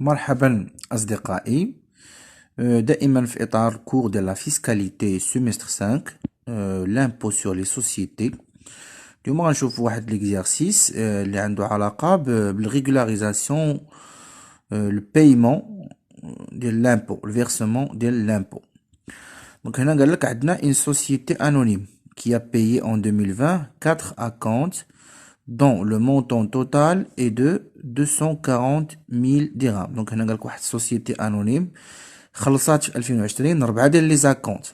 مرحبا أصدقائي. دائما في إطار cours de la fiscalité semestre 5 l'impôt sur les sociétés. اليوم غنشوف واحد l'exercice اللي عنده علاقة بالرégularisation le paiement ديال l'impôt, le versement ديال l'impôt. Donc هنا قالك عندنا une société anonyme qui a payé en 2020 4 acomptes dont le montant total est de 240 000 dirhams. Donc هنا قالك واحد société anonyme خلصات في 2020 4 ديال لي زاكونت،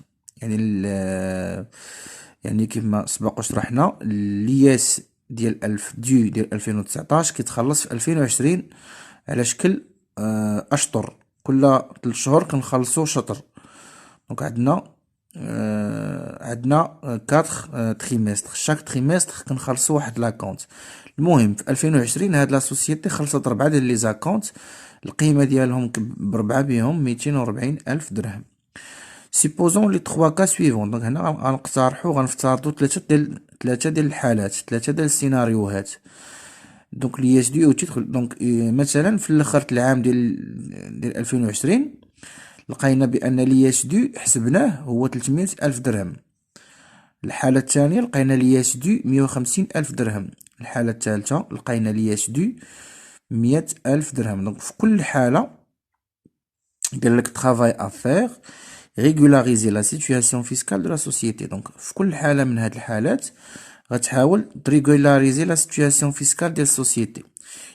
يعني كيما سبق وشرحنا لياس ديال ديال 2019 كيتخلص في 2020 على شكل اشطر، كل 3 شهور كنخلصو شطر. دونك عندنا 4 تريمستر، شاك تريمستر كنخلصو واحد لاكونت. المهم في 2020 هاد لا سوسيتي خلصت 4 ديال لي زاكونت، القيمه ديالهم بربعه بهم 240 الف درهم. سيبوزون لي 3 كا سويفون. دونك هنا غنفترضوا ثلاثه ديال الحالات، ثلاثه ديال السيناريوهات. دونك لي اس دي او تيتر. دونك مثلا في الاخر العام ديال 2020 لقينا بان لي اس دي حسبناه هو 300 الف درهم. الحاله الثانيه لقينا لي اس دي 150 الف درهم. الحاله الثالثه لقينا لي اس دي 100 الف درهم. دونك في كل حاله قال لك travail à faire régulariser la situation fiscale de la société. دونك في كل حاله من هاد الحالات غتحاول تريغولاريزي لا سيتوياسيون فيسكال ديال السوسيتي،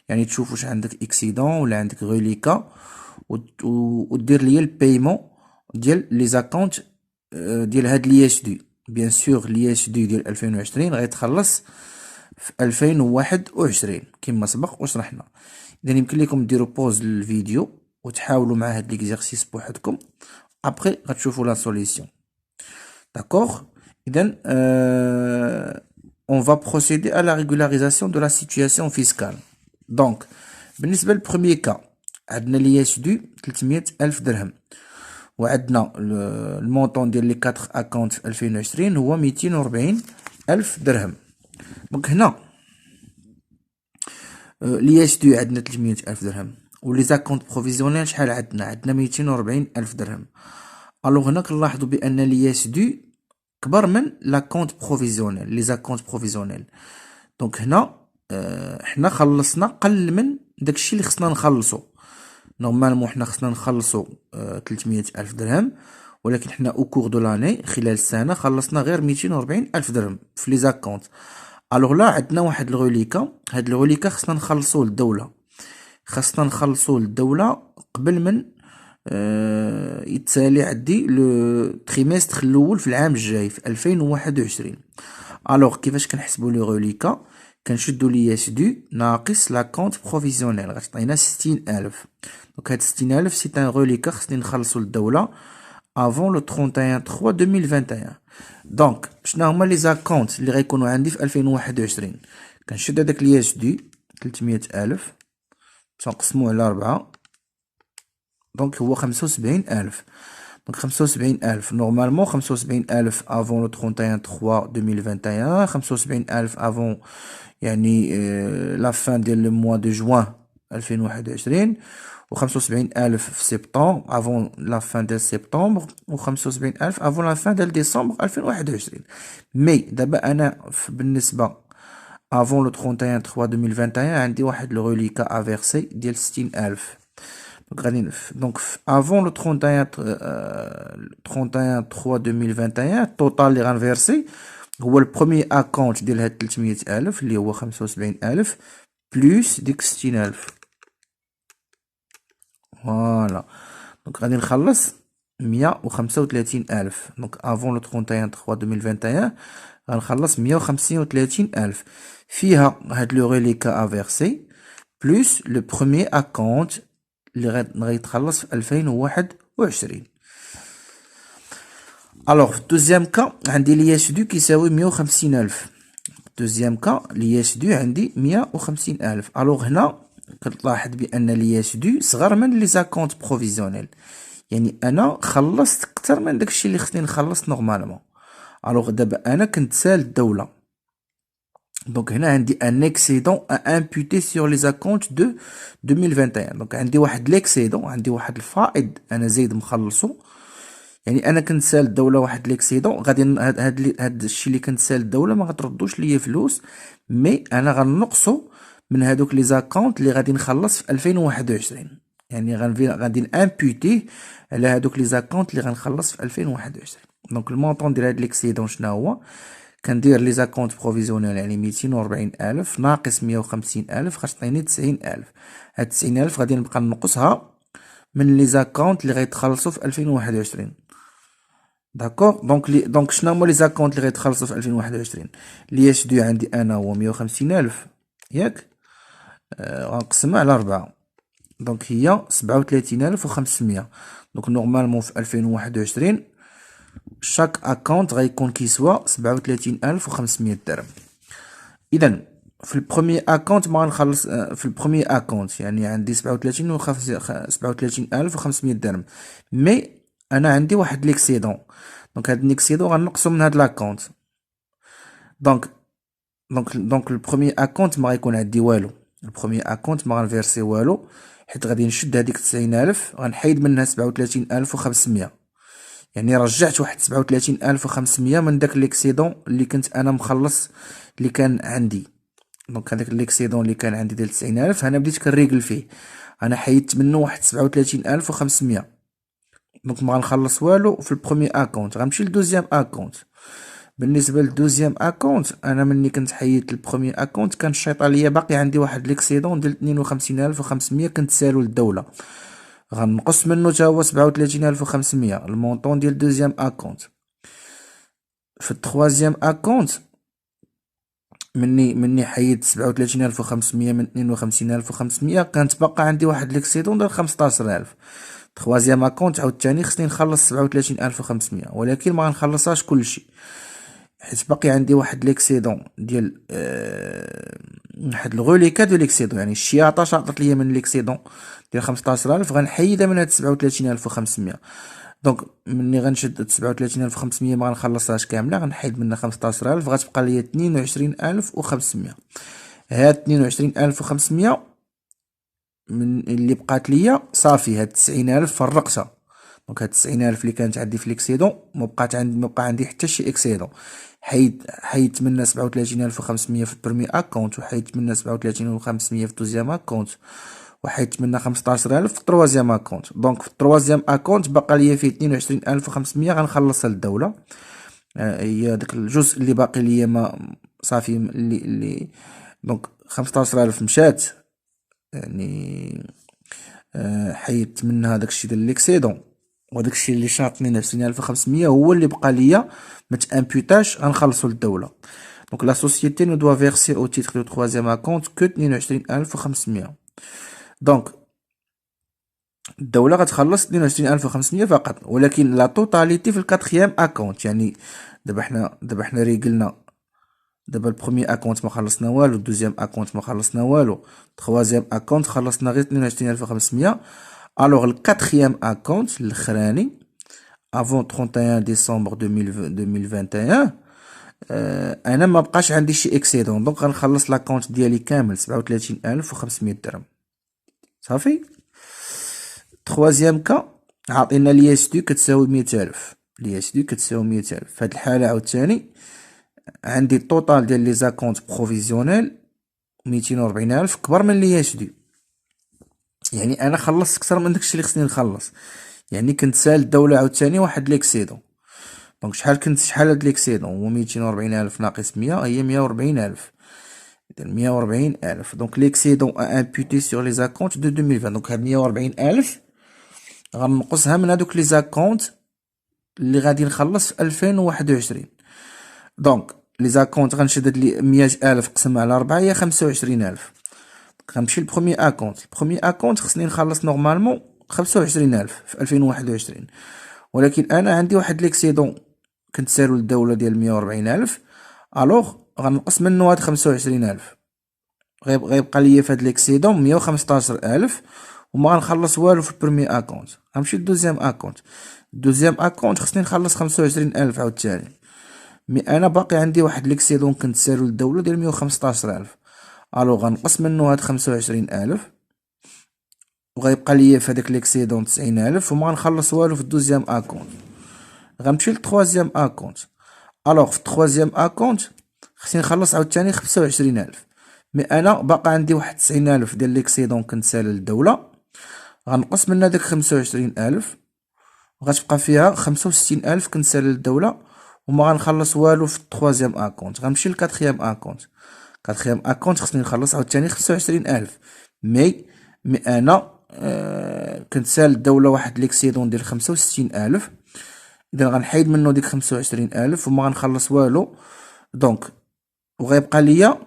يعني تشوف واش عندك اكسيدون ولا عندك غوليكا ودير ليا البايمون ديال لي زاكونت ديال هاد لي اس دي. بيان سور لي اس دي ديال 2020 غيتخلص في 2021 كما سبق وشرحنا. اذا يمكن لكم ديروا بوز للفيديو وتحاولوا مع هاد ليكزارسيس بوحدكم، ابري غتشوفوا لا سوليسيون. داكوغ. اذا on va procéder à la régularisation de la situation fiscale. donc بالنسبه للبروميير كا عندنا لي اس دي 300 الف درهم، وعندنا المونطون ديال لي 4 اكونت في 2020 هو 240 الف درهم. دونك هنا لي اس دي عندنا 300 الف درهم، ولي زاكونت بروفيزيونيل شحال عندنا 240 الف درهم. الوغ هنا كنلاحظوا بان لي اس دي كبر من لاكونت بروفيزيونيل، لي زاكونت بروفيزيونيل. دونك هنا حنا خلصنا قل من داكشي اللي خصنا نخلصو. نورمالمون حنا خصنا نخلصو 300 الف درهم، ولكن حنا او كور دو لاني خلال السنه خلصنا غير 240 الف درهم في لي زاكونت. الوغ لا عندنا واحد الغوليكا، هاد الغوليكا خصنا نخلصوه للدوله، قبل من يتسالي عندي لو تريمستر الاول في العام الجاي في 2021. الوغ كيفاش كنحسبوا لي غوليكا؟ كنشدو لي اس دي ناقص لاكونت بروفيزيونيل غتعطينا 60 الف. دونك هاد 60 الف سي ان غوليكا خصني نخلصو للدوله avant le 31/3/2021. دونك شنو هما لي زاكونت اللي غيكونوا عندي في 2021؟ كنشد هذاك لي اس دي 300 الف تنقسموه على 4، دونك هو 75 الف. دونك 75 الف نورمالمون 75 الف avant le 31/3/2021، 75 الف avant يعني لا فان ديال لو موا دو جوان 2021، و 75 الف في سبتمبر avant la fin ديال سبتمبر، و 75 الف avant la fin ديال ديسمبر 2021. مي دابا انا بالنسبه avant le 31/3/2021 عندي واحد الغوليكا افيرسي ديال 60 الف. دونك غادي دونك avant le 31/3/2021 التوتال اللي غنفيرسي هو البروميير اكونت ديال هاد 300 الف اللي هو 75 الف بلوس ديك 60 الف. فوالا. دونك غادي نخلص 135 الف. دونك avant le 31/3/2021 غنخلص 135 الف فيها هاد لو غوليكا افيرسي بلوس لو بروميير اكونت اللي غيتخلص في 2021. الوغ في الدوزيام كا عندي لي اس دي كيساوي 150 الف. دوزيام كا لي اس دي عندي 150 الف. الوغ هنا كتلاحظ بان لي اس دي صغر من لي زاكونت بروفيزيونيل، يعني انا خلصت اكثر من داكشي اللي خصني نخلص نورمالمون. الوغ دابا انا كنت سال الدوله، دونك هنا عندي ان اكسيدون ا امبوتي سور لي زاكونت دو 2021. دونك عندي واحد ليكسيدون، عندي واحد الفائض انا زايد مخلصو. يعني انا كنت سال الدوله واحد ليكسيدون، غادي هاد الشيء اللي كنت سال الدوله ما غتردوش ليا فلوس، مي انا غنقصو من هادوك لي زاكونت اللي غادي نخلص في 2021. يعني غادي نامبوتيه على هادوك لي زاكونت اللي غنخلص في 2021. دونك المونطون ديال هاد ليكسيدون شنو هو؟ كندير لي زاكونت بروفيزيونيل، يعني 240,000 ناقص 150,000 غتعطيني 90,000. هاد 90,000 غادي نبقى نقصها من لي زاكونت اللي غيتخلصوا في 2021. داكوغ. دونك شنو هما لي زاكونت اللي غيتخلصوا في 2021؟ لي اس دو عندي انا هو 150,000 ياك، غنقسمها على 4، دونك هي 37,500. دونك نورمالمون في 2021 شاك اكونت غيكون كيسوا 37,500 درهم. اذا في البروميي اكونت ما غنخلص، في البروميي اكونت يعني عندي 37,500 درهم، مي انا عندي واحد ليكسيدون. دونك هاد ليكسيدون غنقصو من هاد لاكونت. دونك البروميي اكونت ما غيكون عندي والو، البروميي اكونت ما غنفيرسي والو، حيت غادي نشد هاديك 90,000 غنحيد منها 37,500. يعني رجعت واحد 37,500 من داك ليكسيدون اللي كنت انا مخلص اللي كان عندي. دونك هذاك ليكسيدون اللي كان عندي ديال 90,000 انا بديت كنريقل فيه، انا حيدت منه واحد 37,500. دونك ما غنخلص والو في البروميي اكونت، غنمشي لدوزيام اكونت. بالنسبه للدوزيام اكونت انا ملي كنت حيدت البروميي اكونت كان الشيطه ليا باقي عندي واحد ليكسيدون ديال 52,500 كنت سالو للدوله، غنقص منه تا هو 37,500 المونطون ديال دوزيام اكونت. في التخوازيام اكونت مني حيدت 37,500 من 52,500 كانت باقا عندي واحد ليكسيدون ديال 15,000. تخوازيام اكونت عاوتاني خصني نخلص 37,500، ولكن ما غنخلصهاش كلشي حيت باقي عندي واحد ليكسيدون ديال واحد الغوليكا دو ليكسيدون، يعني الشياطه شاطت ليا من ليكسيدون ديال 15,000 غنحيدها من هاد 37,500. دونك مني غنشد 37,500 ما غنخلصهاش كامله، غنحيد منها 15,000 غتبقى ليا 22,500. هاد 22,500 من اللي بقات ليا صافي، هاد 90,000 فرقتها. دونك هاد 90,000 اللي كانت عندي في ليكسيدون ما بقى عندي حتى شي اكسيدون. حيدت منها 37,500 في البرمي اكونت، وحيدت منها 37,500 في الدوزيام اكونت، وحيدت منها 15,000 في التروازيام اكونت. دونك في التروازيام اكونت بقى ليا فيه 22,500 غنخلصها للدوله. هي داك الجزء اللي باقي ليا ما صافي اللي دونك 15,000 مشات، يعني حيدت منها داكشي ديال ليكسيدون، وداكشي اللي شاطني 20,500 هو اللي بقى ليا متامبوتاش غنخلصو للدوله. دونك لا سوسيتي نو دوا فيرسي او تيتر دو تخوازيام اكونت كو 22,500. دونك الدوله غتخلص 22,500 فقط، ولكن لا توتاليتي في الكاتريام اكونت. يعني دابا حنا ريقلنا، دابا البروميي اكونت ما خلصنا والو، الدوزيام اكونت ما خلصنا والو، تخوازيام اكونت خلصنا غير 22,500. الوغ الكاتريام اكونت الاخراني افون 31 ديسمبر 2021 انا ما بقاش عندي شي اكسيدون، دونك غنخلص لاكونت ديالي كامل 37,500 درهم صافي. تخوازيام كا عاطينا لياس دو كتساوي 100,000، لياس دو كتساوي 100,000. في هاد الحالة عاوتاني عندي الطوطال ديال لي زاكونت بروفيزيونيل 240,000 كبر من لياس دو، يعني انا خلصت اكثر من داكشي اللي خصني نخلص. يعني كنت سال الدولة عاوتاني واحد ليكسيدون. دونك شحال هاد ليكسيدون هو 240,000 ناقص 100 هي 140,000، إذا 140,000. دونك ليكسيدون ا امبوتي سور لي زاكونت دو 2020. دونك هاد 140,000 غنقصها من هادوك لي زاكونت اللي غادي نخلص في 2021. دونك لي زاكونت غنشد هاد 100,000 قسم على 4 هي 25,000. غنمشي للبروميي اكونت، البروميي اكونت خصني نخلص نورمالمون 25,000 في 2021، ولكن انا عندي واحد ليكسيدون كنت سالو للدوله ديال 140,000. الوغ غنقص منه هاد 25,000، غيبقى ليا في هاد ليكسيدون 115,000 وما غنخلص والو في البرمي اكونت. غنمشي للدوزيام اكونت، الدوزيام اكونت خصني نخلص 25,000 عاوتاني. مي انا باقي عندي واحد ليكسيدون كنتسالو للدولة ديال 115,000. الوغ غنقص منو هاد 25,000 وغيبقى ليا في هداك ليكسيدون 90,000 وما غنخلص والو في الدوزيام اكونت. غنمشي للتخوازيام اكونت. الوغ في التخوازيام اكونت خصني نخلص عاوتاني 25,000. مي انا باقا عندي واحد 90,000 ديال ليكسيدون كنتسالى للدولة. غنقص من هداك 25,000 وغتبقى فيها 65,000 كنتسالى للدولة وما غنخلص والو في التخوازيام اكونت. غنمشي للكاتخيام اكونت. كاتخيام اكونت خصني نخلص عاوتاني 25,000. مي انا كنتسال للدولة واحد ليكسيدون ديال 65,000. اذا غنحيد منو ديك 25,000 وما غنخلص والو. دونك وغيبقى ليا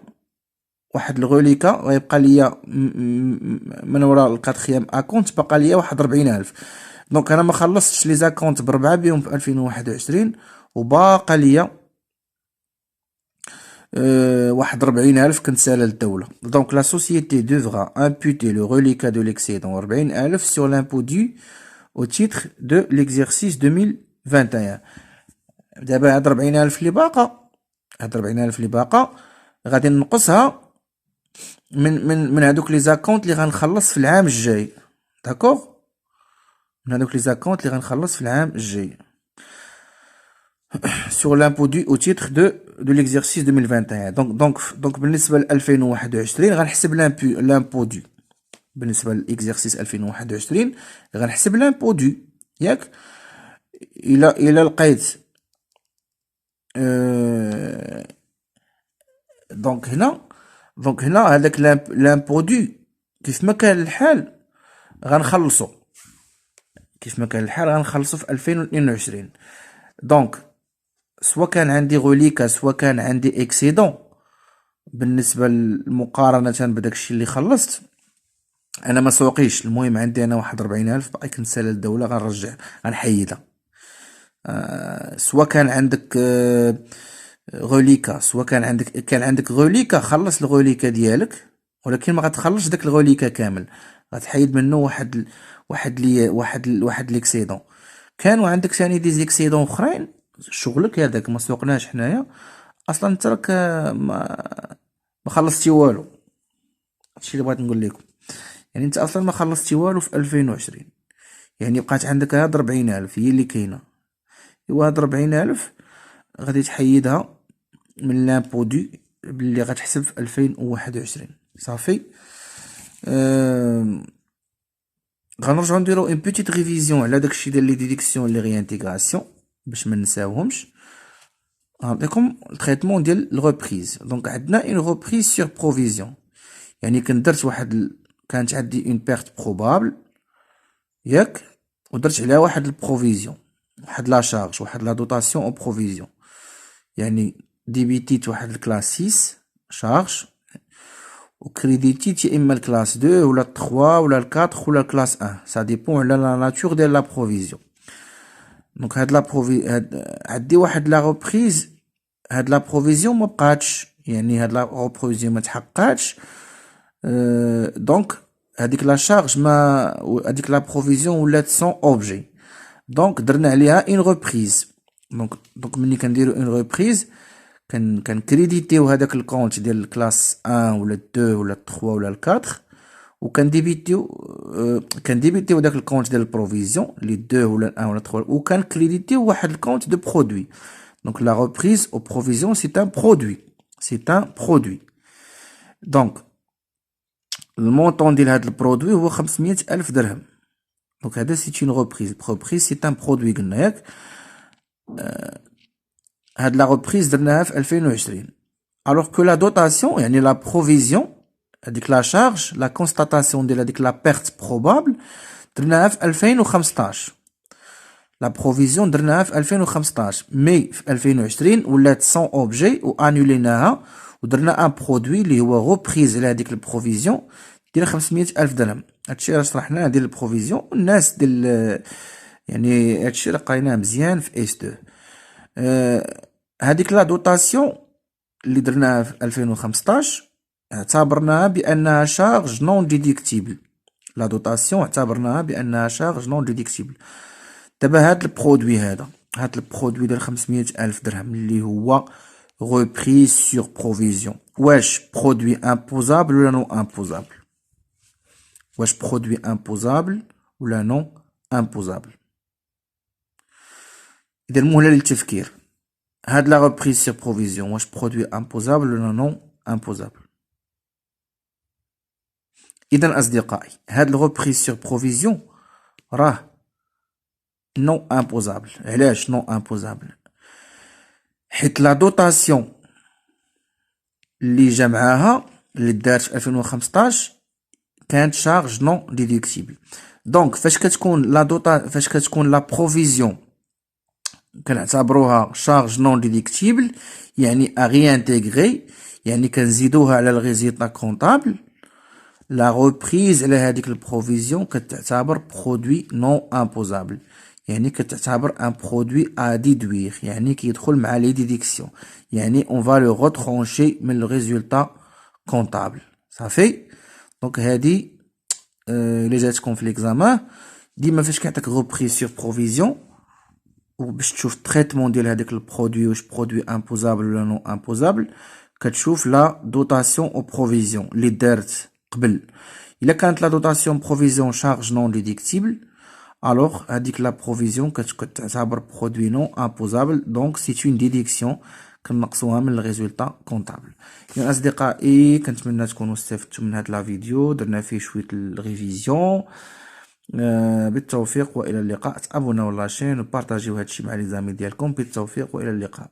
واحد الغوليكا، غيبقى ليا من وراء الكاتخيام اكونت باقا ليا واحد 40,000. دونك انا ما خلصتش لي زاكونت بربعة بهم في 2021 وباقا ليا واحد 40,000 كنتسالى للدولة. دونك لا سوسيتي devra imputer le reliquat de l'excédent 40,000 sur l'impôt dû au titre de l'exercice 2021. دابا هاد 40,000 اللي باقا، هاد 40,000 اللي باقا غادي نقصها من هادوك لي زاكونت اللي غنخلص في العام الجاي. داكوغ، من هادوك لي زاكونت اللي غنخلص في العام الجاي sur l'impôt dû au titre de l'exercice 2021. donc بالنسبة ل 2021 غنحسب l'impôt dû. بالنسبة لإكزيرسيس 2021 غنحسب l'impôt dû ياك. إلا لقيت دونك هنا هذاك l'impôt dû كيف ما كان الحال غنخلصو في 2022. دونك سواء كان عندي غوليكا سواء كان عندي اكسيدون، بالنسبة مقارنة بداكشي اللي خلصت انا ما سوقيش. المهم عندي انا واحد 40,000 باقي كنتسالى للدولة غنرجع غنحيدها. سواء كان عندك غوليكا سواء كان عندك غوليكا، خلص الغوليكا ديالك ولكن ما غتخلصش داك الغوليكا كامل، غتحيد منه واحد ليكسيدون. كانوا عندك ثاني دي زيكسيدون اخرين شغلك هذاك ما سوقناش حنايا اصلا، انت راك ما خلصتي والو. هادشي اللي بغيت نقول لكم، يعني انت اصلا ما خلصتي والو في 2020. يعني بقات عندك هاد 40,000 هي اللي كاينه. ايوا هاد 40,000 غادي تحيدها من لامبو دو اللي غتحسب في 2021 صافي. غنرجعو نديرو اون بيتيت ريفيزيون على داكشي ديال لي ديديكسيون لي ريانتيغراسيون باش ما نساوهمش. نعطيكم التريتمون ديال الريبريز. دونك عندنا اون ريبريز سور بروفيزيون، يعني درت كانت عندي اون بيرت بروبابل ياك، ودرت عليها واحد البروفيزيون، واحد لا شارج، واحد لا دوطاسيون او بروفيزيون. يعني ديبيتيت واحد الكلاس 6 شارج وكريديتيت يا اما الكلاس 2 ولا 3 ولا 4 ولا الكلاس 1، سا ديبون على لا ناتور ديال لا بروفيزيون. دونك عندي واحد لا ريبريز، هاد لا بروفيزيون ما بقاتش، يعني هاد لا بروفيزيون ما تحققاتش. دونك هاديك لا شارج هاديك لا بروفيزيون ولات سون اوبجي. دونك درنا عليها اون ريبريز. دونك ملي كنديرو اون ريبريز كنكريديتيو هداك الكونت ديال الكلاس 1 ولا 2 ولا 3 ولا 4 كنديبيتيو داك الكونت ديال البروفيزيون لي 2 ولا 1 ولا 3 وكنكريديتيو واحد الكونت دو برودوي. دونك لا ريبريز او بروفيزيون سي ان برودوي. دونك المونطون ديال هاد البرودوي هو 500,000 درهم. دونك هذا سي اون ريبريز سي ان برودوي قلنا ياك. هاد لا ريبريز درناها في 2020. alors que la dotation يعني لا بروفيزيون هاديك لا شارج لا كونستاتاسيون ديال هاديك لا بيرت بروبابل درناها في 2015. لا بروفيزيون درناها في 2015 مي في 2020 ولات سون اوبجي و انوليناها ودرنا ان برودوي اللي هو ريبريز على هاديك البروفيزيون ديال 500,000 درهم. هادشي راه شرحناه ديال البروفيزيون والناس ديال يعني هادشي راه قريناه مزيان في اس 2. هاديك لا دوطاسيون اللي درناها في 2015 اعتبرناها بانها شارج نون ديديكتيبل. لا دوطاسيون اعتبرناها بانها شارج نون ديديكتيبل. دابا هاد البرودوي هذا هاد البرودوي ديال 500,000 درهم اللي هو reprise sur provision. واش برودوي imposable ولا non imposable؟ واش برودوي imposable ولا non imposable؟ إذا مهلة للتفكير. هاد لا reprise sur provision واش برودوي imposable ولا non imposable؟ إذا أصدقائي هاد reprise sur provision راه non imposable. علاش non imposable؟ حيت لا دوطاسيون اللي جا معاها اللي دارت في 2015 كانت شارج نون ديديكتيبل. دونك فاش كتكون لا بروفيزيون كنعتبروها شارج نون ديديكتيبل يعني اغي انتيغري، يعني كنزيدوها على الريزيلتا كونطابل. لا روبريز على هذيك البروفيزيون كتعتبر برودوي نون امبوزابل، يعني كتعتبر ان برودوي ا ديدوير، يعني كيدخل مع لي ديديكسيون، يعني اون فا لو روترونشي من الريزولتا كونطابل. صافي. دونك هادي اللي جاتكم في ليكزامان ديما فاش كيعطيك روبريز سور بروفيزيون وباش تشوف تريتمون ديال هذاك البرودوي واش برودوي امبوزابل ولا نون امبوزابل، كتشوف لا دوطاسيون او بروفيزيون اللي دارت قبل. الا كانت لا دوطاسيون بروفيزيون شارج نون ديديكتيبل alors هذيك لا بروفيزيون كتعتبر برودوي نون امبوزابل، دونك سي اون ديديكسيون كنقصوها من الريزولتا كونطابل. يعني اصدقائي كنتمنى تكونوا استفدتوا من هذا لا فيديو، درنا فيه شويه الريفيزيون. بالتوفيق والى اللقاء. تابوناو لاشين وبارطاجيو هادشي مع لي زامي ديالكم. بالتوفيق والى اللقاء.